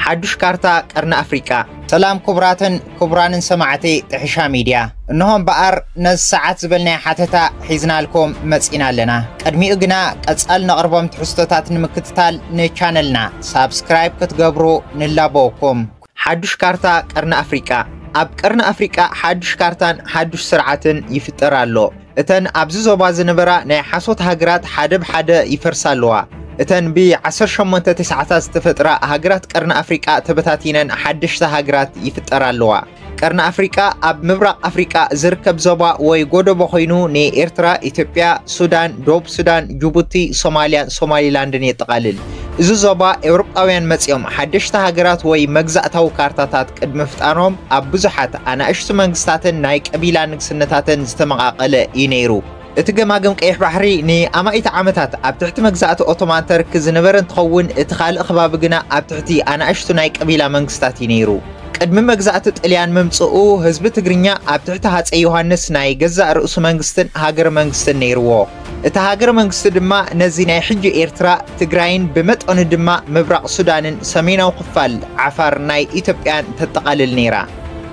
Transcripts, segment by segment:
حدش كارتا قرن أفريقيا سلام كبراتن كبرانن سماعتي تحشا ميديا انهم بقر نز ساعات زبلنا حتتا حيزنا لكم مسئنا لنا قدمي اقنا قصالنا قربهم تحستوتات نمكتتال نچانلنا سابسكرايب كتقبرو نلابوكم حدش كارتا قرن أفريقيا اب قرن أفريقيا حدش كارتان حدش سرعتن يفترالو اتن ابزي زوبا زنبرا ناي حاسوت هاجرات حدا بحدا يفرسالوا اتن بي 18 تفترا هاجرات قرن أفريقيا تبتاتينن حدش هاجرات يفترالوا قرن أفريقيا اب مبرق أفريقيا زركب زوبا وي غودو بخوينو ني إيرترا إثيوبيا سودان دوب سودان جيبوتي صوماليا سوماليلاندن يتقلل إذا زوبا أوروباويان مصيوم حدش هاجرات وي مغزاتاو كارتاتات قدم فطانهم اب بزحات انا اشت منغستاتن ناي قبيلا نغسنتاتن زتمقاقله ينيرو اتجماجم قيح بحري ني امايت عامتات اب تحت مغزات اوتومان تركز نبرن تخون اتخال اخباب غنا اب تحتي انا اشتو ناي قبيلا منغستات ينيرو قدم مغزات طليان ممصو حزب تگرينيا اب تحت هاصي يوحنس ناي غزا رؤس منغستن هاجر منغستن نيرو اتا هاجر منغست دما نزي ناي حج ايرترا تگراين بمطون دما مبرق سودانن سميناو خفال عفار ناي ايثيوبيان تتقلل نيرا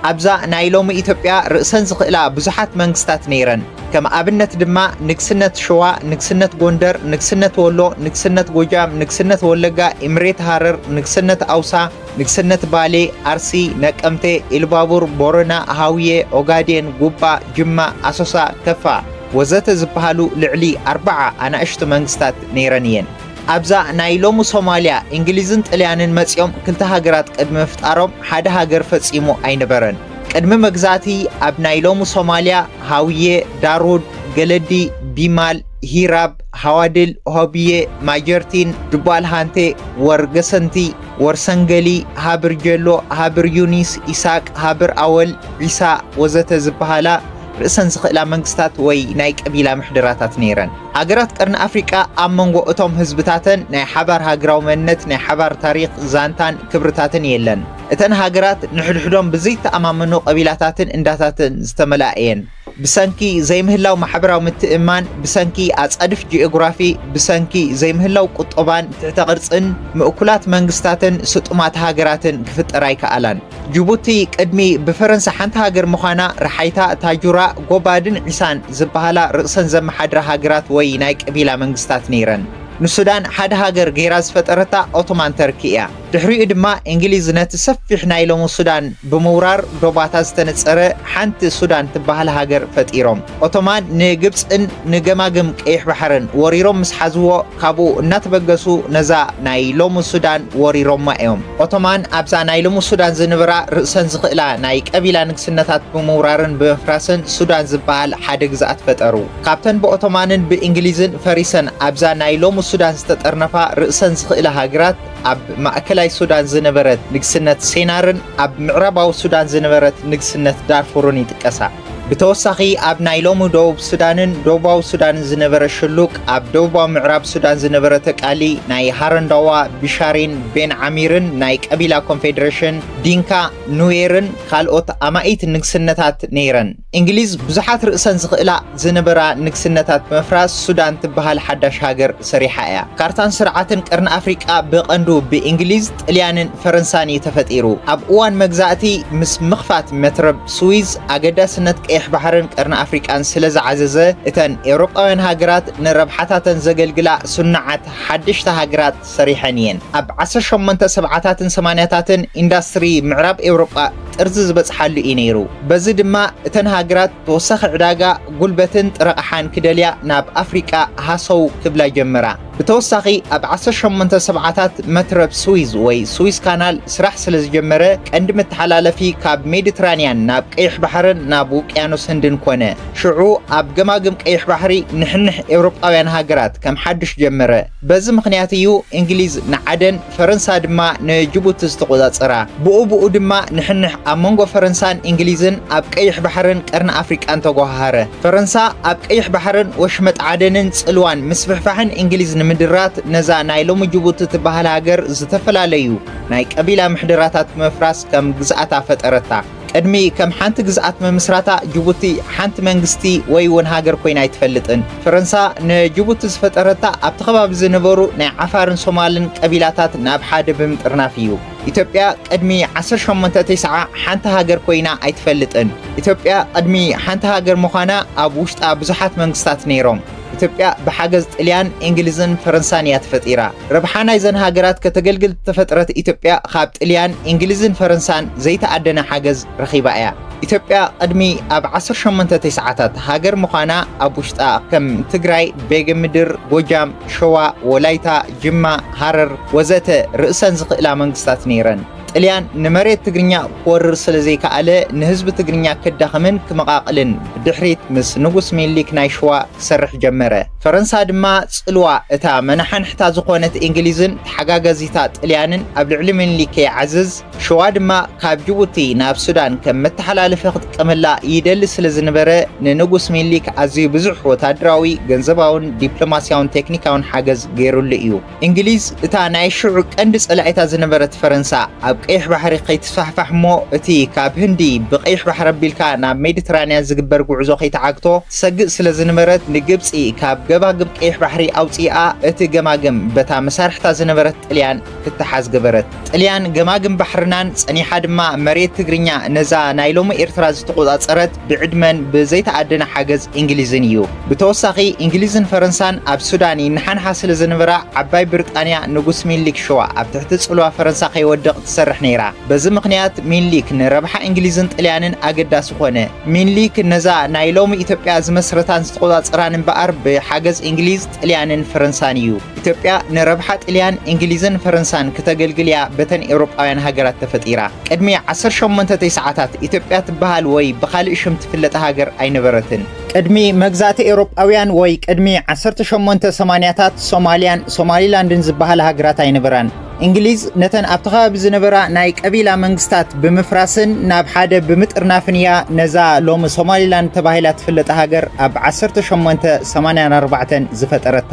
ابزا نايلوم ايثيوبيا رئسن زخلا بزحات منغستات نيرن كما ابنت دما نكسنت شوا نكسنت غوندر نكسنت ولو نكسنت غوجام نكسنت ولغا امريت هارر نكسنت اوسا نكسنت بالي ارسي نقمتي البابور بورنا هاويه اوغادين غوبا جما اسوسا كفا وزت زبحالو لعلي 4 انا اشت منغستات نيرانيين ابزا نايلوم صوماليا انجليزن طليانن مصيوم كلتا هاجرات قدم مفطارهم حدا هاجر فصيمو اينبرن قدم مغزاتي اب نايلوم صوماليا هاويه دارود جلدي بيمال هيراب هوادل هوبيه ماجرتين دبال هانتي ورغسنتي ورسنجلي هابر جلو هابر يونيس إساق هابر أول عيسى وزت زبحالا رئسن زخلا منغستات وي ناي قبيلا محدراتات نيرن هاجرات قرن أفريقيا أمنغو اتوم حزبتاتن ناي حبار هاجراو منت ناي حبار تاريخ زانتان كبرتاتن يلن اتن هاجرات نحدحدهم بزيت أمامنو قبيلاتاتن انداتاتن زتملاقين بسنكي زي مهلاو محبراو متئمان بسنكي أصدف جيوغرافي بسنكي زي مهلاو قطبان تعتقرصن مؤكلات منغستاتن سطمات هاجراتن كفتراي كالان جيبوتي قدمي بفرنسا حنت هاجر مخانا رحيتا تاجورا غوبادن عيسان زبهالا رئسن زم حدر هاجرات وي ناي قبيلا منغستات نيرن نسودان حد هاجر غيراز فترتا اوتومان تركيا دحري ادما انجليز نت سفح نايلوم السودان بمورار دوباتا استنصره حنت السودان تبهال هاجر فتيروم اوتومان نغبصن نغماغم قيح بحرن وريروم مسحزو كابو ناتبغسو نزا نايلوم السودان وريروم مايوم اوتومان ابزا نايلوم السودان زنبرا رئسن زخلا ناي قبيلا نكسنتات بمورارن بفراسن السودان زبال حد غزات فترو كابتن باوتومانن بانجليزن فريسن ابزا نايلوم السودان استطرنفا رئسن زخلا هاجرات اب ماكلاي السودان زنبرت نكسنت سينارن اب معرباو السودان زنبرت نكسنت دارفورن يتقسا بتوسخي اب نايلوم دوب سودانن دوباو سودان زنبر شلوك اب دوباو معرب سودان زنبرت قالي ناي هارندوا بشارين بين عميرن ناي قبيلا كونفدريشن دينكا نويرن خالوت امايت نكسنتات نيرن انجليز بزحات رئسن زخلا زنبرا نكسنتات مفراس سودان تبهال حداش هاجر سريحه يا كارتان سرعتن قرن افريقيا بقندو بانجليز طليانن فرنساني تفطيرو اب اوان مغزاتي مس مخفات مترب سويز اگداسنت بحرن قرن أفريقيا سلز عززة اتن أوروباوين هاجرات نربحاتاتن زغلغلا سنعت حدش هاجرات صريحانيين اب 18 8 اندستري معرب أوروبا ارزز بصحالو ينيرو بزي دما اتن هاجرات توسخ عداغا غلبتن طرقحان كدليا ناب أفريقيا هاسو كبلا جمرا بتوسخي اب 18 مترب سويز وي سويس كانال سرح سلز جمره قند متحلالفي كاب ميديترانيان ناب قيح بحرن ناب وقيانوس هندن كونه شعو اب جماجم قيح بحري نحنح اوروباويان هاجرات كم حدش جمره بز مخنياتيو انجليز نعدن فرنسا دما نجيبوت استقوزاصرا بو دما نحنح امونغو فرنسان انجليزن اب قيح بحرن قرن افريقيان تغوهاره فرنسا اب قيح بحرن وشمت عدنن صلوان مسفحفحن انجليز مدرات نزا نايلوم جيبوت تبهال هاجر زتفلاليو ناي قبيلا محدراتات مفراس كم غزاتا فطرتا قدمي كم حنت غزات ممسراتا جيبوتي حنت منغستي ويون هاجر كوينا يتفلطن فرنسا نجيبوت زفطرتا اب تخباب زنبرو ناي عفارن صومالن قبيلاتات ناب حاد بمطرنافيو ኢትዮጵያ ቅድሚ 1890 ሓንቲ ሃገር ኮይና ኣይትፈልጥን ኢትዮጵያ ቅድሚ ሓንቲ ሃገር ምዃና ኣብ ውሽጣ ብዙሓት መንግስታት ነይሮም ኢትዮጵያ በሓገዝ ጣልያን እንግሊዝን ፈረንሳን እያ ተፈጢራ ረብሓና ይዘን ሃገራት ከተገልግል ተፈጥረት ኢትዮጵያ ካብ ጣልያን እንግሊዝን ፈረንሳን ዘይተኣደነ ሓገዝ ረኺባ እያ ኢትዮጵያ ቅድሚ ኣብ 1890ታት ሃገር ምዃና ኣብ ውሽጣ ከም ትግራይ ቤገምድር ጎጃም ሸዋ ወላይታ ጅማ ሃረር ወዘተ ርእሰን ዝኽእላ መንግስታት ነይረን ጣልያን ንመሬት ትግርኛ ክወርር ስለዘይከኣለ ንህዝቢ ትግርኛ ከዳኸምን ክመቃቅልን ብድሕሪት ምስ ንጉስ ሚኒሊክ ናይ ሸዋ ክሰርሕ ጀመረ ፈረንሳ ድማ ጽልዋ እታ መናሓንሕታ ዝኾነት እንግሊዝን ተሓጋገዚታ ጣልያንን ኣብ ልዕሊ ሚኒሊክ ይዓዝዝ ሸዋ ድማ ካብ ጅቡቲ ናብ ሱዳን ከም መተሓላለፊ ክጥቀመላ ይደሊ ስለዝነበረ ንንጉስ ሚኒሊክ ኣዝዩ ብዙሕ ወታደራዊ ገንዘባውን ዲፕሎማስያውን ቴክኒካውን ሓገዝ ገይሩሉ እዩ እንግሊዝ እታ ናይ ሽዑ ቀንዲ ጸላኢታ ዝነበረት ፈረንሳ ኣብ ቀይሕ ባሕሪ ከይትስፋሕፋሕ እሞ እቲ ካብ ህንዲ ብቀይሕ ባሕሪ ኣቢልካ ናብ ሜዲትራንያን ዝግበር ጉዕዞ ከይተዓግቶ ትሰግእ ስለዝነበረት ንግብፂ ካብ ገባግብ ቀይሕ ባሕሪ ኣውፂኣ እቲ ገማግም በታ መሳርሕታ ዝነበረት ጣልያን ክትሓዝ ገበረት ጣልያን ገማግም ባሕርናን ጸኒሓ ድማ መሬት ትግርኛ ነዛ ናይ ሎሚ ኤርትራ ዝተቆጻጸረት ብዕድመን ብዘይተኣደነ ሓገዝ እንግሊዝን እዩ ብተወሳኺ እንግሊዝን ፈረንሳን ኣብ ሱዳን ይነሓንሓ ስለዝነበራ ዓባይ ብሪጣንያ ንጉስ ሚኒሊክ ሸዋ ኣብ ትሕቲ ጽልዋ ፈረንሳ ከይወድቕ ትሰርሕ ነይራ በዚ ምኽንያት ሚኒሊክ ንረብሓ እንግሊዝን ጣልያንን ኣገዳሲ ኮነ ሚኒሊክ ነዛ ናይ ሎሚ ኢትዮጵያ ዝመስረታን ዝተቆጻጸራን እምበኣር ብሓገዝ እንግሊዝ ጣልያንን ፈረንሳን እዩ ኢትዮጵያ ንረብሓ ጣልያን እንግሊዝን ፈረንሳን ከተገልግልያ በተን ኤውሮጳውያን ሃገራት ተፈጢራ ቅድሚ 1890ታት ኢትዮጵያ ትበሃል ወይ ብኻልእ ሽም ትፍለጥ ሃገር ኣይነበረትን ቅድሚ መግዛእቲ ኤውሮጳውያን ወይ ቅድሚ 1880ታት ሶማልያን ሶማሊላንድን ዝበሃል ሃገራት ኣይነበራን እንግሊዝ ነተን ኣብቲ ከባቢ ዝነበራ ናይ ቀቢላ መንግስታት ብምፍራስን ናብ ሓደ ብምጥርናፍን እያ ነዛ ሎሚ ሶማሊላንድ ተባሂላ ትፍለጥ ሃገር ኣብ 1884 ዝፈጠረታ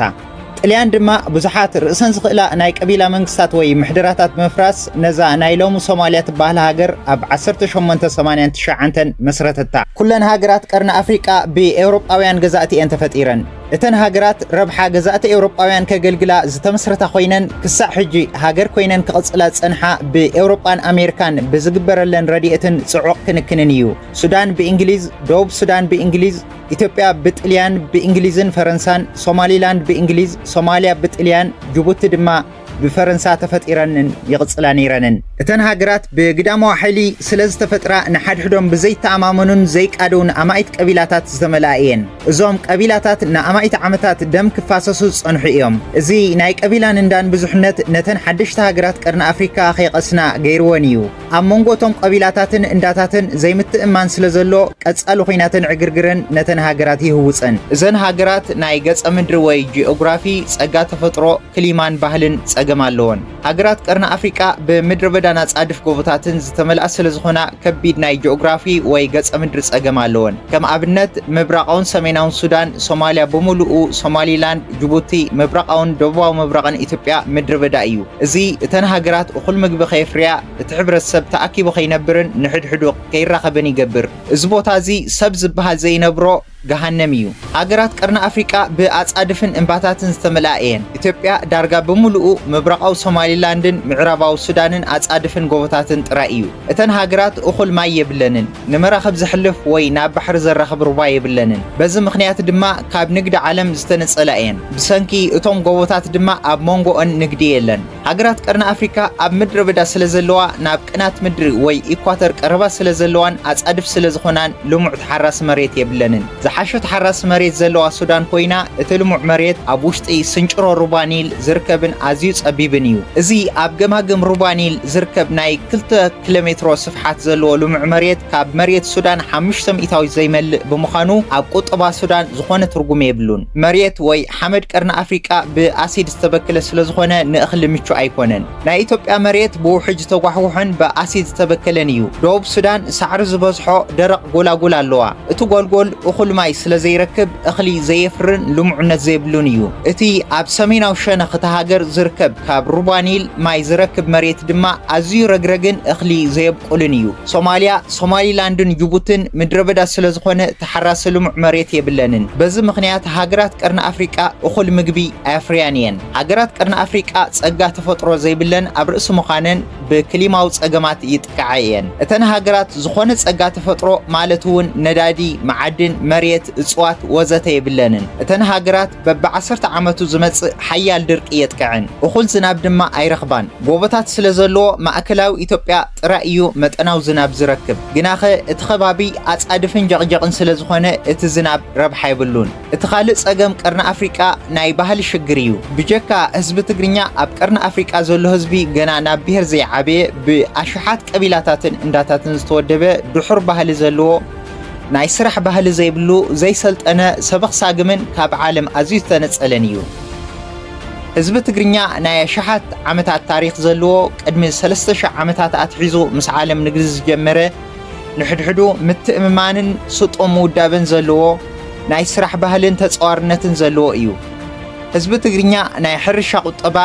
ጣልያን ድማ ብዙሓት ርእሰን ዝኽእላ ናይ ቀቢላ መንግስታት ወይ ምሕደራታት ብምፍራስ ነዛ ናይ ሎሚ ሶማልያ ትባሃል ሃገር ኣብ 1889 መስረተታ ኩለን ሃገራት ቀርኒ ኣፍሪቃ ብኤውሮጳውያን ገዛእቲ እየን ተፈጢረን እተን ሃገራት ረብሓ ገዛእቲ ኤውሮጳውያን ከገልግላ ዝተመስረታ ኮይነን ክሳዕ ሕጂ ሃገር ኮይነን ክቕጽላ ጸንሓ ብኤውሮጳን ኣሜሪካን ብዝግበረለን ረድኤትን ጽዑቕ ክንክንን እዩ ሱዳን ብእንግሊዝ ደቡብ ሱዳን ብእንግሊዝ ኢትዮጵያ ብጣልያን ብእንግሊዝን ፈረንሳን ሶማሊላንድ ብእንግሊዝ ሶማሊያ ብጣልያን ጅቡቲ ድማ بفرنسا تفتيرن يغصلا نيرنن اتن هاجرات بقدامو حلي سلز تفترا نحد حدهم بزيت تأمامنون زيك أدون أمايت قبيلاتات زملائين زوم قبيلاتات نأمايت عمتات دم كفاسسوس أنحيهم زي ناي قبيلان ندان بزحنت نتن حدشت هاجرات قرن أفريقيا خيقسنا غيروانيو أمونغوتهم قبيلاتاتن انداتاتن زي متأمان سلزلو كتسألو خيناتن عقرقرن نتن هاجرات يهوصن زن هاجرات ناي قص أمدروي جيوغرافي سأقات فترو كليمان بهلن جمالون هاجرات قرن أفريقيا بمدر بدانا تصادف قوتاتن زتمل أصل زخنا كبيد ناي جغرافي ويجس أمدرس أجمالون كما أبنت مبرقون سميناون السودان سوماليا بمولو سوماليلاند جيبوتي مبرقون دبوا مبرقون إثيوبيا مدر بدايو زي تن هاجرات وكل مجب خيفريا تعبر السبت أكيد بخينبرن نحد حدوق كير رقبني جبر زبوت هذه سبز بها زي نبرو جهنميو هاجرات قرن أفريقيا بأتصادفن إنباتاتن استملائين إثيوبيا درجة بمولو مبرقو سوماليلاندن معرباو سودانن أتصادفن قوتاتن ترائيو اتن هاجرات أخل ما يبلنن نمرخب زحلف وي ناب بحر زرخب ربا يبلنن بزم مخنيات دما كاب نقد عالم زتنس ألاين بسانكي اتوم قوتات دما أب مونغو أن نقدي يلن هاجرات قرن أفريقيا أب مدر بدا سلزلوا ناب قنات مدر وي إكواتر قربا سلزلوان أتصادف سلزخونان لمع تحرس مريت يبلنن زحاشو تحرس مريت زلوا سودان كوينا اتلمع مريت أبوشتي سنجرو ربانيل زركبن عزيز أبيبنيو زي أب جماجم ربانيل زركب ناي كلتا كيلومتر صفحات زلوا لمع مريت كاب مريت سودان حمش سمئتاوي زي مل بمخانو أب قطبا سودان زخونة ترجمة يبلون مريت وي حمد قرن أفريقيا بأسيد استبكل سلزخونة نأخل مشو أيقونن نا إثيوبيا مريت بوحج توحوحن ብኣሲድ ዝተበከለን እዩ ደቡብ ሱዳን ሳዕሪ ዝበዝሖ ደረቕ ጎላጎል ኣለዋ እቲ ጎልጎል እኹል ማይ ስለ ዘይረክብ እኽሊ ዘየፍርን ልሙዕነት ዘይብሉን እዩ እቲ ኣብ ሰሜናዊ ሸነኽ እታ ሃገር ዝርከብ ካብ ሩባኒል ማይ ዝረክብ መሬት ድማ ኣዝዩ ረግረግን እኽሊ ዘየብቁልን እዩ ሶማልያ ሶማሊላንድን ጅቡትን ምድረ በዳ ስለ ዝኾነ ተሓራሲ ልሙዕ መሬት የብለንን በዚ ምኽንያት ሃገራት ቀርኒ ኣፍሪቃ እኹል ምግቢ ኣፍርያን እየን ሃገራት ቀርኒ ኣፍሪቃ ጸጋ ተፈጥሮ ዘይብለን ኣብ ርእሲ ምዃነን ብክሊማዊ ጸገማት ይጥቃዓ እየን እተን ሃገራት ዝኾነ ጸጋ ተፈጥሮ ማለት እውን ነዳዲ መዓድን መሬት እጽዋት ወዘተ የብለንን እተን ሃገራት በብ10 ዓመቱ ዝመጽእ ሓያል ድርቂ የጥቅዕን እኹል ዝናብ ድማ ኣይረኽባን ጎቦታት ስለ ዘለዎ ማእከላዊ ኢትዮጵያ ጥራይ እዩ መጠናዊ ዝናብ ዝረክብ ግናኸ እቲ ከባቢ ኣጻድፍን ጀቕጀቕን ስለ ዝኾነ እቲ ዝናብ ረብሓ ይብሉን እቲ ካልእ ጸገም ቀርኒ ኣፍሪቃ ናይ ባህሊ ሽግር እዩ ብጀካ ህዝቢ ትግርኛ ኣብ ቀርኒ ኣፍሪቃ ዘሎ ህዝቢ ገና ናብ ብሄር ዘይዓበየ ብኣሽሓት ቀቢላታትን እንዳታትን ዝተወደበ ድሑር ባህሊ ዘለዎ ናይ ስራሕ ባህሊ ዘይብሉ ዘይሰልጠነ ሰበኽሳግምን ካብ ዓለም ኣዝዩ ዝተነጸለን እዩ ህዝቢ ትግርኛ ናይ ኣሽሓት ዓመታት ታሪኽ ዘለዎ ቅድሚ 3000 ዓመታት ኣትሒዙ ምስ ዓለም ንግዲ ዝጀመረ ንሕድሕዱ ምትእምማንን ስጡም ውዳብን ዘለዎ ናይ ስራሕ ባህልን ተጸዋርነትን ዘለዎ እዩ ህዝቢ ትግርኛ ናይ ሕርሻ ቁጠባ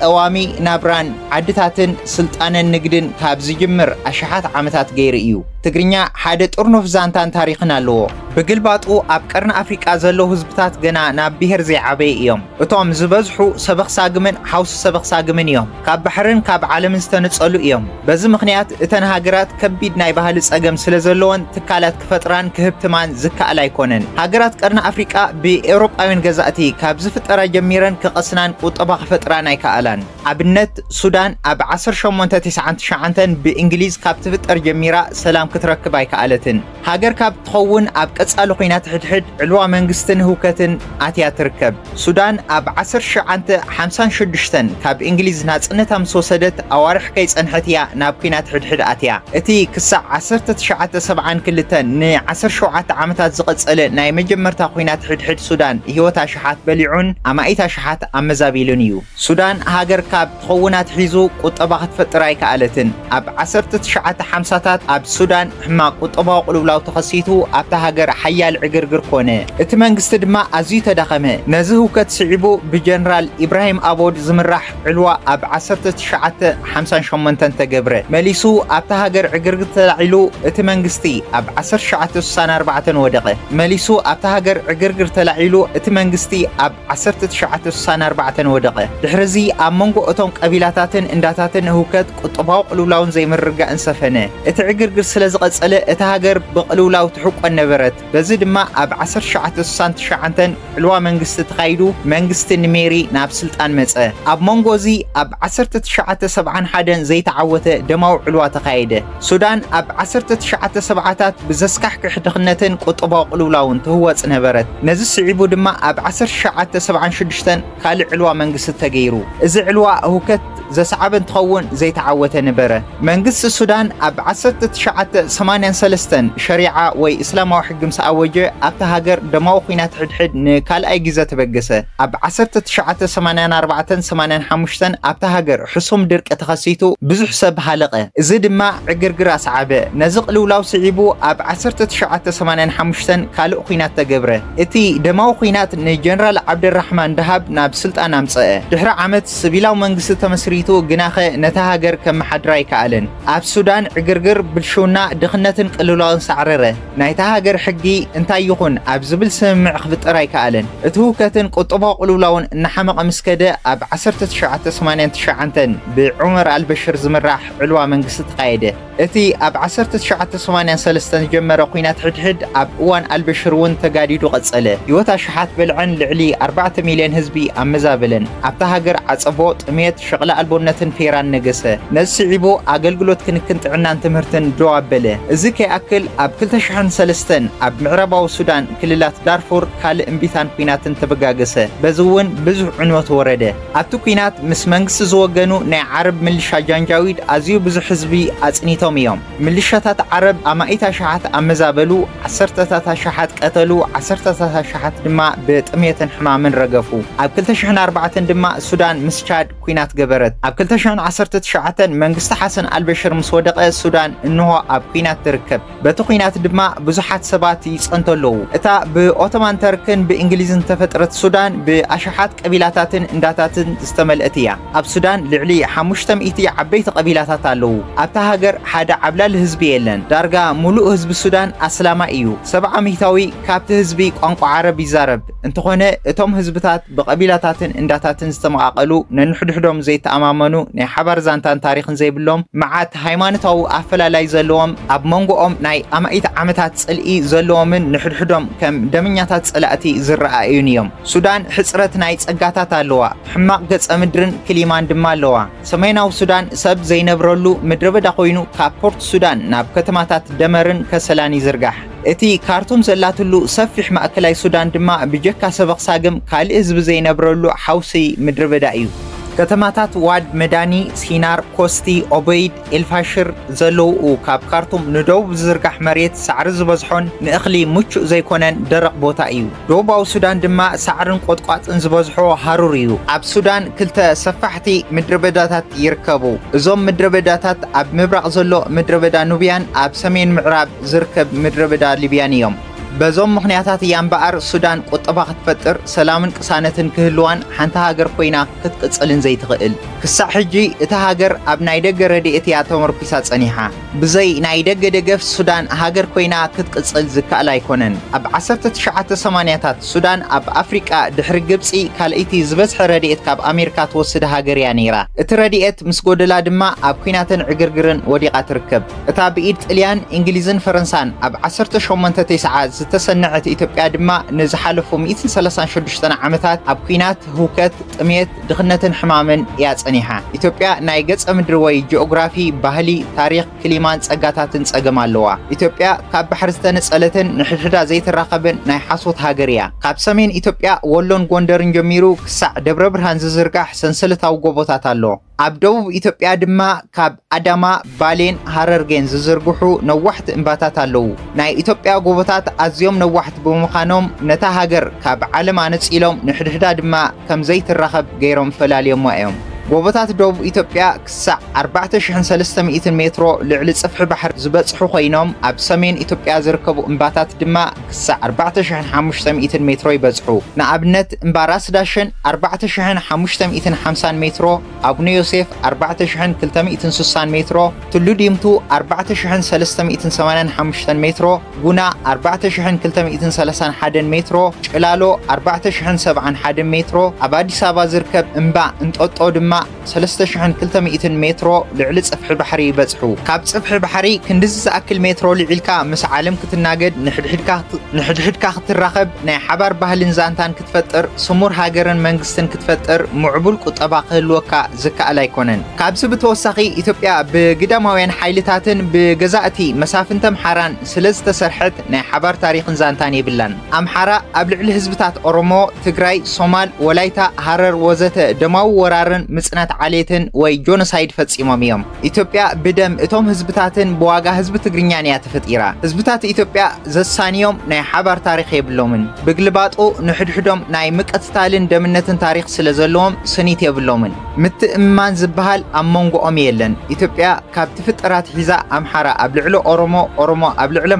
ቀዋሚ ናብራን ዓድታትን ስልጣነን ንግድን ካብ ዝጅምር ኣሽሓት ዓመታት ገይሩ እዩ ትግርኛ ሓደ ጥርኑፍ ዛንታን ታሪኽን ኣለዎ ብግልባጡ ኣብ ቀርኒ ኣፍሪቃ ዘሎ ህዝብታት ገና ናብ ብሄር ዘይዓበየ እዮም እቶም ዝበዝሑ ሰበኽሳግምን ሓውሲ ሰበኽሳግምን እዮም ካብ ባሕርን ካብ ዓለምን ዝተነጸሉ እዮም በዚ ምኽንያት እተን ሃገራት ከቢድ ናይ ባህሊ ጸገም ስለ ዘለዎን ትካላት ክፈጥራን ክህብትማን ዝከኣል ኣይኮነን ሃገራት ቀርኒ ኣፍሪቃ ብኤውሮጳውያን ገዛእቲ ካብ ዝፍጠራ ጀሚረን ክቐስናን ቁጠባ ክፈጥራን ኣይከኣላን ኣብነት ሱዳን ኣብ 1899 ብእንግሊዝ ካብ ትፍጠር ጀሚራ ሰላም ክትረክብ ኣይከኣለትን ሃገር ካብ ትኸውን ኣብ ቀጻሊ ኹናት ሕድሕድ ዕልዋ መንግስትን ህውከትን ኣትያ ትርከብ ሱዳን ኣብ 1956 ካብ እንግሊዝ ናጽነታ ምስ ወሰደት ኣዋርሕ ከይጸንሐት እያ ናብ ኹናት ሕድሕድ ኣትያ እቲ ክሳዕ 1972 ን17 ዓመታት ዝቐጸለ ናይ መጀመርታ ኹናት ሕድሕድ ሱዳን ህይወታ ሸሓት በሊዑን ኣማኢታ ሸሓት ኣመዛቢሉን እዩ ሱዳን ሃገር ካብ ትኸውናት ሒዙ ቁጠባ ክትፈጥር ኣይከኣለትን ኣብ 1950ታት ኣብ ሱዳን ሕማቅ ቁጠባዊ ቅልውላው ተኸሲቱ ኣብታ ሃገር ሓያል ዕግርግር ኮነ እቲ መንግስቲ ድማ ኣዝዩ ተዳኸመ ነዚ ህውከት ስዒቡ ብጀነራል ኢብራሂም ኣቦድ ዝምራሕ ዕልዋ ኣብ 1958 ተገብረ መሊሱ ኣብታ ሃገር ዕግርግር ተላዒሉ እቲ መንግስቲ ኣብ 1964 ወደቐ መሊሱ ኣብታ ሃገር ዕግርግር ተላዒሉ እቲ መንግስቲ ኣብ 1964 ወደቐ ድሕሪዚ ኣብ መንጎ እቶም ቀቢላታትን እንዳታትን ህውከት ቁጠባዊ ቅልውላውን ዘይምርጋእን ሰፈነ እቲ ዕግርግር ስለ ዝቐጸለ እቲ ሃገር ብቕልውላው ትሕቆን ነበረት በዚ ድማ ኣብ 1969 ዕልዋ መንግስቲ ተኻይዱ መንግስቲ ንሜሪ ናብ ስልጣን መጸ ኣብ መንጎዚ ኣብ 1971 ዘይተዓወተ ደማዊ ዕልዋ ተኻይደ ሱዳን ኣብ 1970ታት ብዘስካሕክሕ ድኽነትን ቁጠባዊ ቅልውላውን ትህወጽ ነበረት ነዚ ስዒቡ ድማ ኣብ 1976 ካልእ ዕልዋ መንግስቲ ተገይሩ እዚ ዕልዋ ህውከት ዘሰዓበ እንትኸውን ዘይተዓወተ ነበረ መንግስቲ ሱዳን ኣብ 1983 ሸሪዓ ወይ እስላማዊ ሕጊ ምስ ኣወጀ ኣብታ ሃገር ደማዊ ኹናት ሕድሕድ ንካልኣይ ግዜ ተበገሰ ኣብ 1984-85 ኣብታ ሃገር ሕሱም ድርቂ ተኸሲቱ ብዙሕ ሰብ ሃለቐ እዚ ድማ ዕግርግር ኣሰዓበ ነዚ ቅልውላው ስዒቡ ኣብ 1985 ካልእ ኹናት ተገብረ እቲ ደማዊ ኹናት ንጀነራል ዓብድራሕማን ደሃብ ናብ ስልጣን ኣምጽአ ድሕሪ ዓመት ሲቪላዊ መንግስቲ ተመስሪቱ ግናኸ ነታ ሃገር ከመሓድራ ኣይከኣለን ኣብ ሱዳን ዕግርግር ብልሹና ድኽነትን ቅልውላውን ሳዕረረ ናይታ ሃገር ሕጊ እንታይ ይኹን ኣብ ዝብል ስምምዕ ክፍጠር ኣይከኣለን እቲ ህውከትን ቁጠባዊ ቅልውላውን እናሓመቐ ምስከደ ኣብ 1989 ብዑመር ኣልበሽር ዝምራሕ ዕልዋ መንግስቲ ተኻየደ እቲ ኣብ 1983 ዝጀመረ ኹናት ሕድሕድ ኣብ እዋን ኣልበሽር እውን ተጋዲዱ ቐጸለ ህይወት ኣሽሓት በልዐን ልዕሊ 4 ሚልዮን ህዝቢ ኣመዛበለን ኣብታ ሃገር ዓጸቦ ጥሜት ሸቕላ ኣልቦነትን ፌራን ነገሰ ነዚ ስዒቡ ኣገልግሎት ክንክን ጥዕናን ትምህርትን ደው ኣበለ እዚ ከይኣክል ኣብ 2003 ኣብ ምዕራባዊ ሱዳን ክልላት ዳርፉር ካልእ እምቢታን ኹናትን ተበጋገሰ በዚ እውን ብዙሕ ዕንወት ወረደ ኣብቲ ኹናት ምስ መንግስቲ ዝወገኑ ናይ ዓረብ ምልሻ ጃንጃዊድ ኣዝዩ ብዙሕ ህዝቢ ኣጽኒቶም እዮም ምልሻታት ዓረብ ኣማኢታ ሸሓት ኣመዛበሉ 10ታት ሸሓት ቀተሉ 10ታት ሸሓት ድማ ብጥሜትን ሕማምን ረገፉ ኣብ 2004 ድማ ሱዳን ምስ ቻድ ኹናት ገበረት ኣብ 2019 መንግስቲ ሓሰን አልበሽር ምስ ወደቀ ሱዳን እንሆ ኣብ ኩናት ትርከብ በቲ ኩናት ድማ ብዙሓት ሰባት ይጸንተለው እታ ብኦቶማን ተርክን በእንግሊዝን ተፈጥረት ሱዳን ብኣሽሓት ቀቢላታትን እንዳታትን ዝተመልአት እያ ኣብ ሱዳን ልዕሊ 500 ዓበይቲ ቀቢላታት ኣለው ኣብታ ሃገር ሓደ ዓብላሊ ህዝቢ የለን ዳርጋ ሙሉእ ህዝቢ ሱዳን ኣስላማ እዩ 70% ካብቲ ህዝቢ ቋንቋ ዓረብ ይዛረብ እንተኾነ እቶም ህዝብታት ብቀቢላታትን እንዳታትን ዝተመቃቀሉ ነንሕድሕዶም ዘይተኣማመኑ ናይ ሓባር ዛንታን ታሪኽን ዘይብሎም መዓት ሃይማኖታዊ ኣፈላላይ ዘለዎም ኣብ መንጎኦም ናይ ኣማኢት ዓመታት ጽልኢ ዘለዎምን ንሕድሕዶም ከም ደምኛታት ጽላእቲ ዝረኣዩን እዮም ሱዳን ሕጽረት ናይ ጸጋታት ኣለዋ ሕማቅ ገጸ ምድርን ክሊማን ድማ ኣለዋ ሰሜናዊ ሱዳን ሰብ ዘይነብረሉ ምድረበዳ ኮይኑ ካብ ፖርት ሱዳን ናብ ከተማታት ደመርን ከሰላን ይዝርጋሕ እቲ ካርቱም ዘላትሉ ሰፊሕ ማእከላይ ሱዳን ድማ ብጀካ ሰበኽሳግም ካልእ ህዝቢ ዘይነብረሉ ሓውሲ ምድረበዳ እዩ ከተማታት ዋድ መዳኒ ሲናር ኮስቲ ኦበይድ ኤልፋሽር ዘለው ካብ ካርቱም ንደቡብ ዝዝርጋሕ መሬት ሳዕሪ ዝበዝሖን ንእኽሊ ምቹእ ዘይኮነን ደረቕ ቦታ እዩ ደቡባዊ ሱዳን ድማ ሳዕርን ቆጥቋጥን ዝበዝሖ ሃሩር እዩ ኣብ ሱዳን ክልተ ሰፋሕቲ ምድረበዳታት ይርከቡ እዞም ምድረበዳታት ኣብ ምብራቕ ዘሎ ምድረበዳ ኑቢያን ኣብ ሰሜን ምዕራብ ዝርከብ ምድረበዳ ሊብያን እዮም በዞም ምኽንያታት ያምባር ሱዳን ቁጠባ ክትፈጥር ሰላምን ቅሳነትን ክህልዋን ሓንታ ሃገር ኮይና ክትቅጽልን ዘይትኽእል ክሳዕ ሕጂ እታ ሃገር ኣብ ናይ ደገ ረድኤት እያ ተመርኩሳ ጸኒሓ ብዘይ ናይ ደገ ደገፍ ሱዳን ሃገር ኮይና ክትቅጽል ዝከኣል ኣይኮነን ኣብ 1980ታት ሱዳን ኣብ ኣፍሪቃ ድሕሪ ግብፂ ካልእቲ ዝበዝሐ ረድኤት ካብ ኣሜሪካ ትወስድ ሃገር እያ ነይራ እቲ ረድኤት ምስ ጎደላ ድማ ኣብ ኩናትን ዕግርግርን ወዲቓ ትርከብ እታ ብኢድ ጣልያን እንግሊዝን ፈረንሳን ኣብ 1890 ዝተሰነዐት ኢትዮጵያ ድማ ንዝሓለፉ 136 ዓመታት ኣብ ኩናት ህውከት ጥሜት ድኽነትን ሕማምን እያ ጸኒሓ ኢትዮጵያ ናይ ገጸ ምድሪ ወይ ጂኦግራፊ ባህሊ ታሪኽ ክሊማን ጸጋታትን ጸገም ኣለዋ ኢትዮጵያ ካብ ባሕሪ ዝተነጸለትን ንሕድሕዳ ዘይተራኸብን ናይ ሓሶት ሃገር እያ ካብ ሰሜን ኢትዮጵያ ወሎን ጎንደርን ጀሚሩ ክሳዕ ደብረ ብርሃን ዝዝርጋሕ ሰንሰለታዊ ጎቦታት ኣሎ ኣብ ደቡብ ኢትዮጵያ ድማ ካብ ኣዳማ ባሌን ሃረርጌን ዝዝርግሑ ነዋሕቲ እምባታት ኣለዉ ናይ ኢትዮጵያ ጎቦታት ኣዝዮም ነዋሕቲ ብምዃኖም ነታ ሃገር ካብ ዓለም ኣነጺሎም ንሕድሕዳ ድማ ከም ዘይትራኸብ ገይሮም ፈላልዮም እዮም ጎቦታት ደቡብ ኢትዮጵያ ክሳዕ 4300 ሜትሮ ልዕሊ ጽፍሒ ባሕሪ ዝበጽሑ ኮይኖም ኣብ ሰሜን ኢትዮጵያ ዝርከቡ እምባታት ድማ ክሳዕ 4500 ሜትሮ ይበጽሑ ንኣብነት እምባራስ ዳሽን 4550 ሜትሮ ኣቡነ ዮሴፍ 4260 ሜትሮ ቱሉ ዲምቱ 4385 ሜትሮ ጉና 4231 ሜትሮ ጭላሎ 4071 ሜትሮ ኣብ አዲስ አበባ ዝርከብ እምባ እንጦጦ ድማ 3200 ሜትሮ ልዕሊ ጽፍሒ ባሕሪ ይበጽሑ ካብ ጽፍሒ ባሕሪ ክንድዚ ዝኣክል ሜትሮ ልዕልካ ምስ ዓለም ክትናገድ ንሕድሕድካ ክትራኸብ ናይ ሓባር ባህልን ዛንታን ክትፈጥር ስሙር ሃገርን መንግስትን ክትፈጥር ሙዕቡል ቁጠባ ክህልወካ ዝከኣል ኣይኮነን ካብዚ ብተወሳኺ ኢትዮጵያ ብግዳማውያን ሓይልታትን ብገዛእቲ መሳፍንተ ኣምሓራን ስለ ዝተሰርሐት ናይ ሓባር ታሪኽን ዛንታን የብላን ኣምሓራ ኣብ ልዕሊ ህዝብታት ኦሮሞ ትግራይ ሶማል ወላይታ ሃረር ወዘተ ደማዊ ወራርን ምጽናት ዓሌትን ወይ ጆኖሳይድ ፈጺሞም እዮም ኢትዮጵያ ብደም እቶም ህዝብታትን ብዋጋ ህዝቢ ትግርኛን እያ ተፈጢራ ህዝብታት ኢትዮጵያ ዘሳንዮም ናይ ሓባር ታሪኽ የብሎምን ብግልባጡ ንሕድሕዶም ናይ ምቀትታልን ደምነትን ታሪኽ ስለ ዘለዎም ስኒት የብሎምን ምትእምማን ዝበሃል ኣብ መንጎኦም የለን ኢትዮጵያ ካብቲ ፍጥራት ሒዛ ኣምሓራ ኣብ ልዕሊ ኦሮሞ ኦሮሞ ኣብ ልዕሊ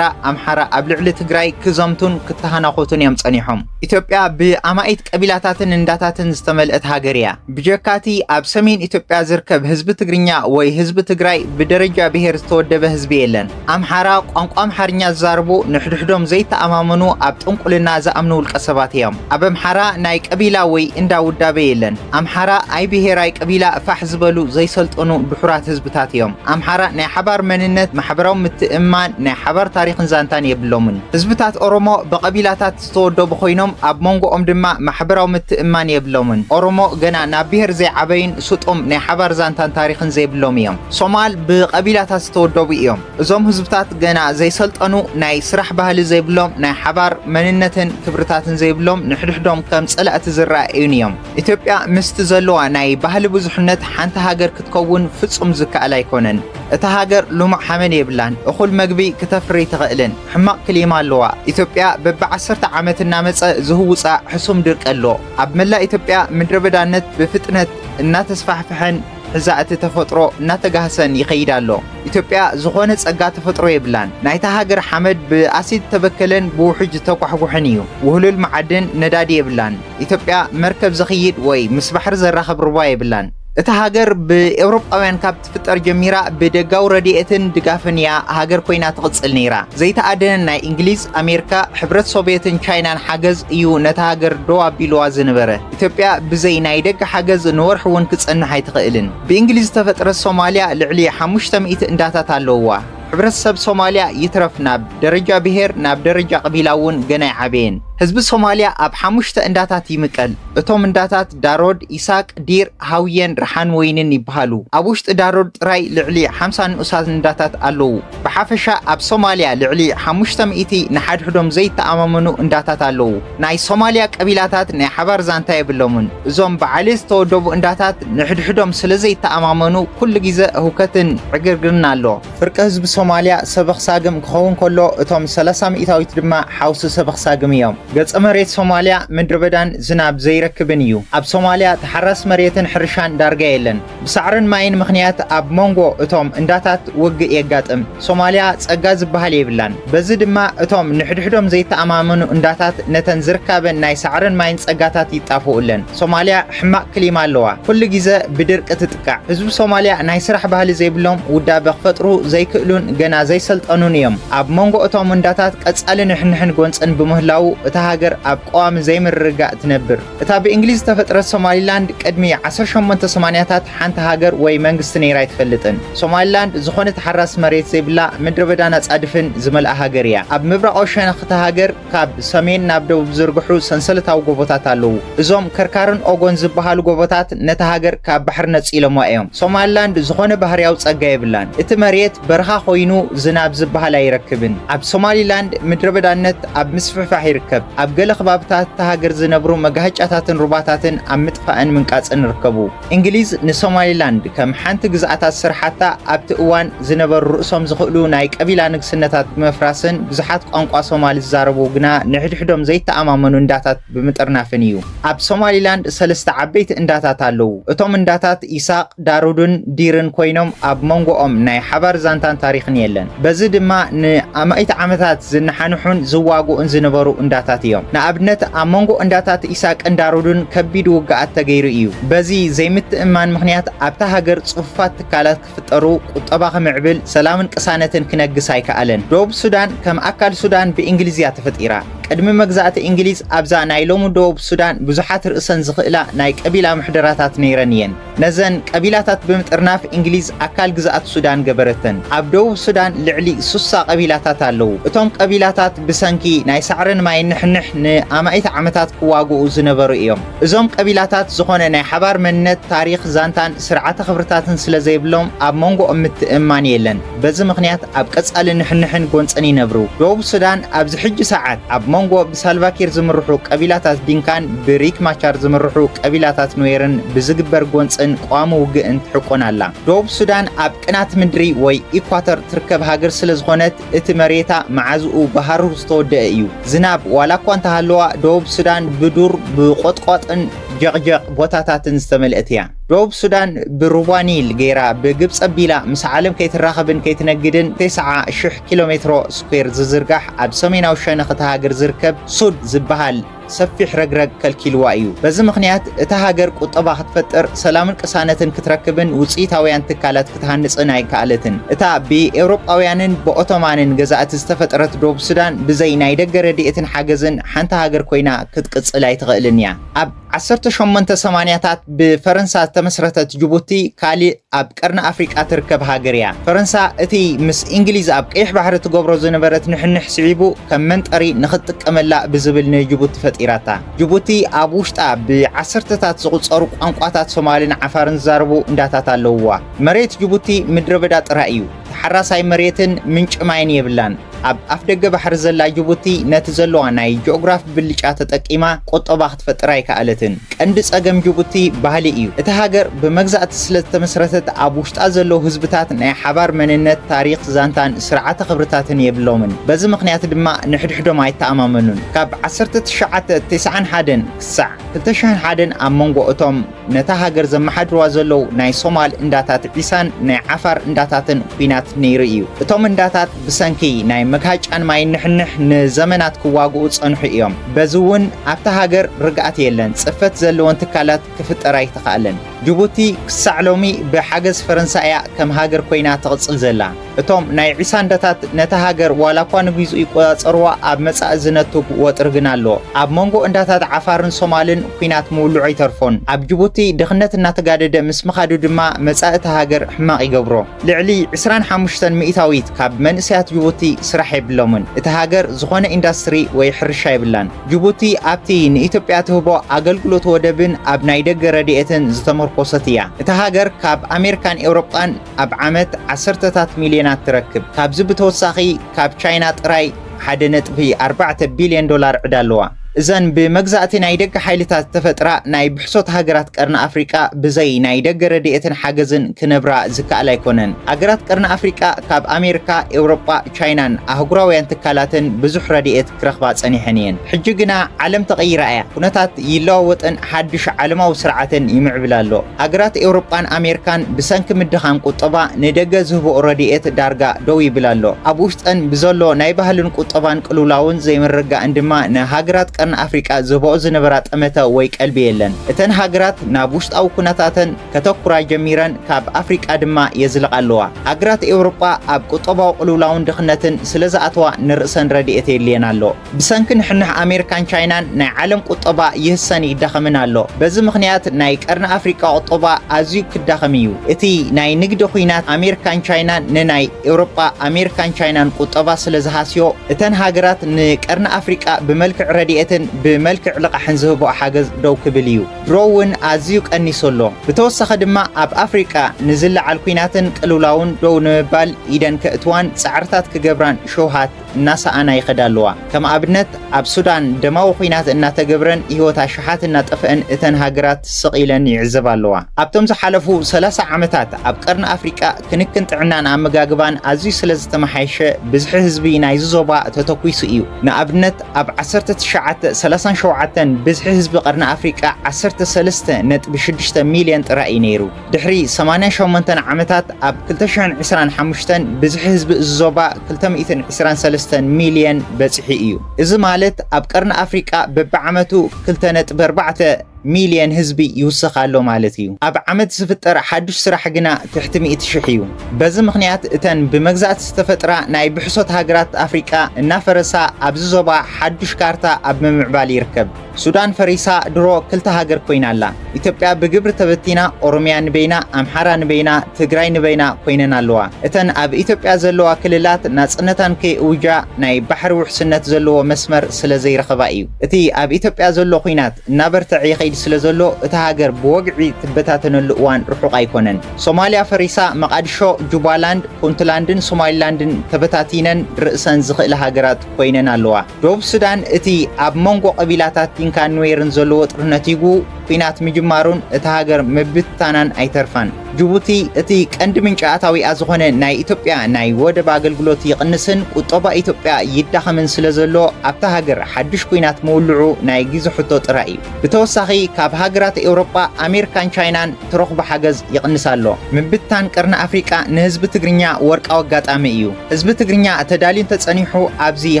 ኣምሓራ ኣብ ልዕሊ ትግራይ ክዘምቱን ክትሃናኹቱን እዮም ጸኒሖም ኢትዮጵያ ብኣማኢት ቀቢላታትን እንዳታትን ዝተመልአት ሃገር እያ ብጀካቲ ኣብ ሰሜን ኢትዮጵያ ዝርከብ ህዝቢ ትግርኛ ወይ ህዝቢ ትግራይ ብደረጃ ብሄር ዝተወደበ ህዝቢ የለን ኣምሓራ ቋንቋ ኣምሓርኛ ዝዛርቡ ንሕድሕዶም ዘይተኣማመኑ ኣብ ጥንቁልና ዝኣምኑ ውልቀ ሰባት እዮም ኣብ ኣምሓራ ናይ ቀቢላ ወይ እንዳ ውዳበ የለን ኣምሓራ ኣይ ብሄራይ ቀቢላ ፋሕ ዝበሉ ዘይሰልጠኑ ድሑራት ህዝብታት እዮም ኣምሓራ ናይ ሓባር መንነት ማሕበራዊ ምትእምማን ናይ ሓባር ታሪኽን ዛንታን የብሎምን ህዝብታት ኦሮሞ ብቀቢላታት ዝተወደቡ ኮይኖም ኣብ መንጎኦም ድማ ማሕበራዊ ምትእምማን የብሎምን ኦሮሞ ገና ናብ ብሄር ዘይዓበይን ስጡም ናይ ሓባር ዛንታን ታሪኽን ዘይብሎም እዮም ሶማል ብቀቢላታት ዝተወደቡ እዮም እዞም ህዝብታት ገና ዘይሰልጠኑ ናይ ስራሕ ባህሊ ዘይብሎም ናይ ሓባር መንነትን ክብርታትን ዘይብሎም ንሕድሕዶም ከም ጸላእቲ ዝረኣዩን እዮም ኢትዮጵያ ምስቲ ዘለዋ ናይ ባህሊ ብዙሕነት ሓንቲ ሃገር ክትከውን ፍጹም ዝከኣል ኣይኮነን እታ ሃገር ልሙዕ ሓመን የብላን እኹል መግቢ ክተፍሪ ትኽእልን ሕማቕ ክሊማ ኣለዋ ኢትዮጵያ በብ10 ዓመት እናመጸ ዝህውፃ ሕሱም ድርቂ ኣሎ ኣብ መላ ኢትዮጵያ ምድረበዳነት ብፍጥነት እናተስፋሕፍሐን ሕዛእቲ ተፈጥሮ እናተጋህሰን ይኸይድ ኣሎ ኢትዮጵያ ዝኾነ ጸጋ ተፈጥሮ የብላን ናይታ ሃገር ሓመድ ብኣሲድ ተበከለን ብውሕጅ ተኳሕጉሕን እዩ ውህሉል መዓድን ነዳዲ የብላን ኢትዮጵያ መርከብ ዘኽይድ ወይ ምስ ባሕሪ ዘራኸብ ሩባ የብላን እታ ሃገር ብኤውሮጳውያን ካብ ትፍጠር ጀሚራ ብደጋው ረድኤትን ድጋፍን እያ ሃገር ኮይና ትቕጽል ነይራ ዘይተኣደነን ናይ እንግሊዝ ኣሜሪካ ሕብረት ሶቪየትን ቻይናን ሓገዝ እዩ ነታ ሃገር ዶ ኣቢልዋ ዝነበረ ኢትዮጵያ ብዘይ ናይ ደገ ሓገዝ ንወርሒ እውን ክጸንሕ ኣይትኽእልን ብእንግሊዝ ተፈጥረት ሶማልያ ልዕሊ 500 እንዳታት ኣለውዋ ሕብረተሰብ ሶማልያ ይትረፍ ናብ ደረጃ ብሄር ናብ ደረጃ ቀቢላ እውን ገና ይዓበየን ህዝቢ ሶማልያ ኣብ 5 እንዳታት ይምቀል እቶም እንዳታት ዳሮድ ኢሳቅ ዲር ሃውየን ረሓን ወይንን ይበሃሉ ኣብ ውሽጢ ዳሮድ ጥራይ ልዕሊ 50 ንኡሳት እንዳታት ኣለዉ ብሓፈሻ ኣብ ሶማልያ ልዕሊ 500 ንሓድሕዶም ዘይተኣማመኑ እንዳታት ኣለዉ ናይ ሶማልያ ቀቢላታት ናይ ሓባር ዛንታ የብሎምን እዞም በዓል ዝተወደቡ እንዳታት ንሕድሕዶም ስለ ዘይተኣማመኑ ኩሉ ግዜ ህውከትን ዕግርግርን ኣሎ ፍርቂ ህዝቢ ሶማልያ ሰበኽሳግም ክኸውን ከሎ እቶም 30 ሚእታዊት ድማ ሓውሲ ሰበኽሳግም እዮም ገጸ መሬት ሶማልያ ምድረ በዳን ዝናብ ዘይረክብን እዩ ኣብ ሶማልያ ተሓራስ መሬትን ሕርሻን ዳርጋ የለን ብሳዕርን ማይን ምኽንያት ኣብ መንጎ እቶም እንዳታት ውግእ የጋጥም ሶማልያ ጸጋ ዝበሃል የብላን በዚ ድማ እቶም ንሕድሕዶም ዘይተኣማመኑ እንዳታት ነተን ዝርከበን ናይ ሳዕርን ማይን ጸጋታት ይጣፍኡለን ሶማልያ ሕማቅ ክሊማ ኣለዋ ኩሉ ግዜ ብድርቂ ትጥቃዕ ህዝቢ ሶማልያ ናይ ስራሕ ባህሊ ዘይብሎም ውዳበ ክፈጥሩ ዘይክእሉን ገና ዘይሰልጠኑን እዮም ኣብ መንጎ እቶም እንዳታት ቀጻሊ ንሕንሕን ጎንጽን ብምህላው እታ ሃገር ኣብ ቀዋሚ ዘይምርጋእ ትነብር እታ ብእንግሊዝ ተፈጥረት ሶማሊላንድ ቅድሚ 1880ታት ሓንቲ ሃገር ወይ መንግስቲ ነይራ ይትፈልጥን ሶማሊላንድ ዝኾነ ተሓራስ መሬት ዘይብላ ምድረ በዳን ኣጻድፍን ዝመልኣ ሃገር እያ ኣብ ምብራቕ ሸነኽ እታ ሃገር ካብ ሰሜን ናብ ደቡብ ዝርግሑ ሰንሰለታዊ ጎቦታት ኣለዉ እዞም ከርካርን ኦጎን ዝበሃሉ ጎቦታት ነታ ሃገር ካብ ባሕሪ ነጺሎማ እዮም ሶማሊላንድ ዝኾነ ባህርያዊ ጸጋ የብላን እቲ መሬት በረኻ ኮይኑ ዝናብ ዝበሃል ኣይረክብን ኣብ ሶማሊላንድ ምድረ በዳነት ኣብ ምስፍሕፋሕ ይርከብ ኣብ ገለ ከባብታት ተሃገር ዝነብሩ መጋህጫታትን ሩባታትን ኣብ ምጥፋእን ምንቃጽን ይርከቡ እንግሊዝ ንሶማሊላንድ ከም ሓንቲ ግዝኣታት ስርሓታ ኣብቲ እዋን ዝነበሩ ርእሶም ዝኽእሉ ናይ ቀቢላ ንግስነታት መፍራስን ብዙሓት ቋንቋ ሶማሊ ዝዛረቡ ግና ንሕድሕዶም ዘይተኣማመኑ እንዳታት ብምጥርናፍን እዩ ኣብ ሶማሊላንድ ሰለስተ ዓበይቲ እንዳታት ኣለዉ እቶም እንዳታት ኢሳቅ ዳሩድን ዲርን ኮይኖም ኣብ መንጎኦም ናይ ሓባር ዛንታን ታሪኽን የለን በዚ ድማ ንኣማኢት ዓመታት ዝነሓንሑን ዝዋግኡን ዝነበሩ እንዳታት እዮም ንኣብነት ኣብ መንጎ እንዳታት ኢሳቅን ዳሩድን ከቢድ ውግኣት ተገይሩ እዩ በዚ ዘይምትእማን ምኽንያት ኣብታ ሃገር ጽፉፋት ትካላት ክፍጠሩ ቁጠባ ከምዕብል ሰላምን ቅሳነትን ክነግስ ኣይከኣለን ደቡብ ሱዳን ከም ኣካል ሱዳን ብእንግሊዝያ ተፈጢራ ቅድሚ መግዛእቲ እንግሊዝ ኣብዛ ናይ ሎሙ ደቡብ ሱዳን ብዙሓት ርእሰን ዝኽእላ ናይ ቀቢላ ምሕደራታት ነይረን እየን ነዘን ቀቢላታት ብምጥርናፍ እንግሊዝ ኣካል ግዛኣት ሱዳን ገበረተን ኣብ ደቡብ ሱዳን ልዕሊ 60 ቀቢላታት ኣለዉ እቶም ቀቢላታት ብሰንኪ ናይ ሳዕርን ማይን ንሕንሕ ንኣማኢት ዓመታት ክዋግኡ ዝነበሩ እዮም እዞም ቀቢላታት ዝኾነ ናይ ሓባር መንነት ታሪኽ ዛንታን ስርዓተ ክብርታትን ስለ ዘይብሎም ኣብ መንጎኦም ምትእማን የለን በዚ ምኽንያት ኣብ ቀጻሊ ንሕንሕን ጎንጽን ይነብሩ ደቡብ ሱዳን ኣብዚ ሕጂ ሰዓት ኣብ መንጎ ብሳልቫኪር ዝምርሑ ቀቢላታት ዲንካን ብሪክ ማቻር ዝምርሑ ቀቢላታት ኑዌርን ብዝግበር ጎንጽን ቋሚ ውግእን ትሕቆን ኣላ ደቡብ ሱዳን ኣብ ቅናት ምድሪ ወይ ኢኳተር ትርከብ ሃገር ስለ ዝኾነት እቲ መሬታ መዓዝኡ ባህሩ ዝተወደአ እዩ ዝናብ ዋላ እኳ እንተሃለዋ ደቡብ ሱዳን ብዱር ብቆጥቆጥን ጀቕጀቕ ቦታታትን ዝተመልአት እያ ደቡብ ሱዳን ብሩባኒል ገይራ ብግብፅ ኣቢላ ምስ ዓለም ከይትራኸብን ከይትነግድን 9000 ኪሎሜትሮ ስኩዌር ዝዝርጋሕ ኣብ ሰሜናዊ ሸነኽ እታ ሃገር ዝርከብ ሱድ ዝበሃል ሰፊሕ ረግረግ ከልኪልዋ እዩ በዚ ምኽንያት እታ ሃገር ቁጠባ ክትፈጥር ሰላምን ቅሳነትን ክትረክብን ውፅኢታውያን ትካላት ክትሃንፅን ኣይከኣለትን እታ ብኤውሮጳውያንን ብኦቶማንን ገዛእቲ ዝተፈጠረት ደቡብ ሱዳን ብዘይ ናይ ደገ ረድኤትን ሓገዝን ሓንቲ ሃገር ኮይና ክትቅጽል ኣይትኽእልን እያ ኣብ 1880ታት ብፈረንሳ ተመስረተት ጅቡቲ ካሊእ ኣብ ቀርኒ ኣፍሪቃ ትርከብ ሃገር እያ ፈረንሳ እቲ ምስ እንግሊዝ ኣብ ቀይሕ ባሕሪ ትገብሮ ዝነበረት ንሕንሕ ስዒቡ ከም መንጠሪ ንኽትጥቀመላ ብዝብል ንጅቡቲ ፈጢራታ ጅቡቲ ኣብ ውሽጣ ብዓሰርተታት ዝቑጸሩ ቋንቋታት ሶማሊን ዓፋርን ዝዛረቡ እንዳታት ኣለውዋ መሬት ጅቡቲ ምድረ በዳ ጥራ እዩ ተሓራሳይ መሬትን ምንጭ ማይን የብላን ኣብ ኣፍደገ ባሕሪ ዘላ ጅቡቲ ነቲ ዘለዋ ናይ ጂኦግራፊ ብልጫ ተጠቂማ ቁጠባ ክትፈጥራ ይከኣለትን ቀንዲ ጸገም ጅቡቲ ባህሊ እዩ እቲ ሃገር ብመግዛእቲ ስለተመስረተት ኣብ ውሽጣ ዘለው ህዝብታት ናይ ሓባር መንነት ታሪኽ ዛንታን ስርዓተ ክብርታትን የብሎምን በዚ ምኽንያት ድማ ንሕድሕዶም ኣይተኣማመኑን ካብ 1991 ክሳዕ 2001 ኣብ መንጎ እቶም ነታ ሃገር ዘመሓድርዋ ዘለው ናይ ሶማል እንዳታት ዒሳን ናይ ዓፋር እንዳታትን ኩናት ነይሩ እዩ እቶም እንዳታት ብሰንኪ ናይ መግሃጫን ማይ ንሕንሕ ንዘመናት ክዋግኡ ጸንሑ እዮም በዚ እውን ኣብታ ሃገር ርግኣት የለን ጽፈት ዘለዎን ትካላት ክፍጠራ ይተኻኣለን ጅቡቲ ክሳዕ ሎሚ ብሓገዝ ፈረንሳያ ከም ሃገር ኮይና ትቕጽል ዘላ እቶም ናይ ዒሳ እንዳታት ነታ ሃገር ዋላ እኳ ንግይዙ ይቆጻጸርዋ ኣብ መጻእ ዝነትጉ ወጥር ግን ኣሎ ኣብ መንጎ እንዳታት ዓፋርን ሶማልን ኩናት ምውልዑ ይተርፎን ኣብ ጅቡቲ ድኽነት እናተጋደደ ምስ ምኻዱ ድማ መጻእቲ ሃገር ሕማቕ ይገብሮ ልዕሊ 25 ሚእታዊት ካብ መንእሰያት ጅቡቲ ስራሕ የብሎምን እቲ ሃገር ዝኾነ ኢንዳስትሪ ወይ ሕርሻ ይብላን ጅቡቲ ኣብቲ ንኢትዮጵያ ትህቦ ኣገልግሎት ወደብን ኣብ ናይ ደገ ረድኤትን ዝተመርኮሰት እያ እቲ ሃገር ካብ ኣሜሪካን ኤውሮጳን ኣብ ዓመት 10 ሚልዮናት ትረክብ ካብዚ ብተወሳኺ ካብ ቻይና ጥራይ 1.4 ቢልዮን ዶላር ዕዳ ኣለዋ إذن بمجزأة نايدك حيلتها تفترة ناي بحصوت هاجرات قرن أفريقيا بزي نايدك رديئة حاجزن كنبرة ذكاء لايكونن أجرات قرن أفريقيا كاب أمريكا أوروبا تشاينا أهجراوين تكالاتن بزح رديئة كرخبات سنيحنين حججنا علم تغيير آية كنتات يلاوت أن حدش علمه وسرعة يمعبلالو أجرات أوروبا أمريكان بسنك مدخان قطبا ندق زهو رديئة دارجا دوي بلالو أبوشت أن بزلو نايبهلن قطبان كلولاون زي من رجع عندما نهاجرات قرن أفريقيا زبوء زنبرات أمتا ويك قلبي يلن اتن هاجرات نابوشت أو كنتاتن كتوكرا جميرا كاب أفريقيا دما يزلق اللوا أجرات أوروبا أب قطبا وقلولاون دخنتن سلزة أتوا نرسن رديئتي اللينا اللو بسنكن حنح أمريكان تشاينان ناي عالم قطبا يهساني دخمنا اللو بز مخنيات ناي قرن أفريقيا قطبا أزيو كدخميو اتي ناي نقدو خينات أمريكان تشاينان ناي أوروبا أمريكان تشاينان قطبا سلزهاسيو اتن هاجرات نقرن أفريقيا بملك رديئتن بملك لقى حنزهبو حاجز دو كبليو درون أزيوك أنيسولو بتوسخ دما أب أفريقيا نزل على الكويناتن قلولاون دو نبال إيدان كأتوان سعرتات كجبران شوهات الناس أنا يخدالوا كما أبنت أب سودان دماو خوينات إنها تجبرن إيوتا شحات إنها تفقن إتن هاجرات سقيلا يعزبالوا أب تمز حلفو 3 عامتات أب قرن أفريقيا كنكنت عنان عم جاجبان أزي سلز تمحيش بزح حزبي نايزوبا تتوكويسو إيو نأبنت أب 10 شوعتن بزح حزب قرن أفريقيا 13.6 مليون رأي نيرو دحري 8 عامتات أب 2025 بزح حزب الزوبا 223 مليون بزحي إيو إذا مالت أب قرن أفريقيا ببعمتو 2.4 مليون هزبي يوسخالو مالتيو أب عمد سفتر حدش سرح جنا تحت 100 شحيو بزم مخنيات إتن بمجزات استفترة ناي بحصوت هاجرات أفريقيا النافرسا أبزوبا حدش كارتا أب ممعبال يركب سودان فريسا درو كلتا هاجر كوين الله إثيوبيا بجبر تبتينا أوروميا نبينا أمحارا نبينا تجراي نبينا كويننا لوا إتن أب إثيوبيا زلوا كللات ناس نتن كي وجا ناي بحر وحسنت زلوا مسمر سلزي رخبائيو إتي أب إثيوبيا زلوا كوينات نابر تعيقي سلازلو تهاجر بوجعي تبتاتن اللوان رحق أيقونن سوماليا فريسا مقادشو جوبالاند بونتلاندن سوماليلاندن تبتاتينن رأسن زخيل هاجرات كوينن اللوا جوب السودان إتي أب مونغو قبيلاتات تنكان نويرن زلو ترنتيجو فينات مجمارون تهاجر مبتانان أيترفان جيبوتي إتي كند من شاتاوي أزخونه ناي إثيوبيا ناي ودب أجلجلوتي قنسن وطبع إثيوبيا يدخل من سلازلو أبتهاجر حدش كوينات مولعو ناي جيزو حطوط رأي بتوسخي كاب هاجرات أوروبا أمريكان تشاينان تروح بحجز يقنسالو من بتان قرن أفريقيا نهزب تجرنيا ورك أو جات أميو هزب تجرنيا تدالين تتصنيحو أبزي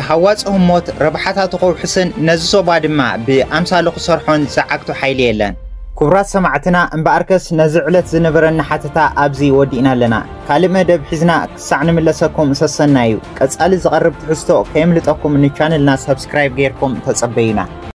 حواس موت ربحتها تقول حسن نزسو بعد ما بأمثال خسرحون سعكتو حيليلن كبرات سمعتنا انباركس نزعلت زنبرن حتتا أبزي ودينا لنا كلمة دب حزنا سعن ملسكم سسنايو كتسأل زغرب تحستو كيملتكم من الشانل ناس سبسكرايب غيركم تصبينا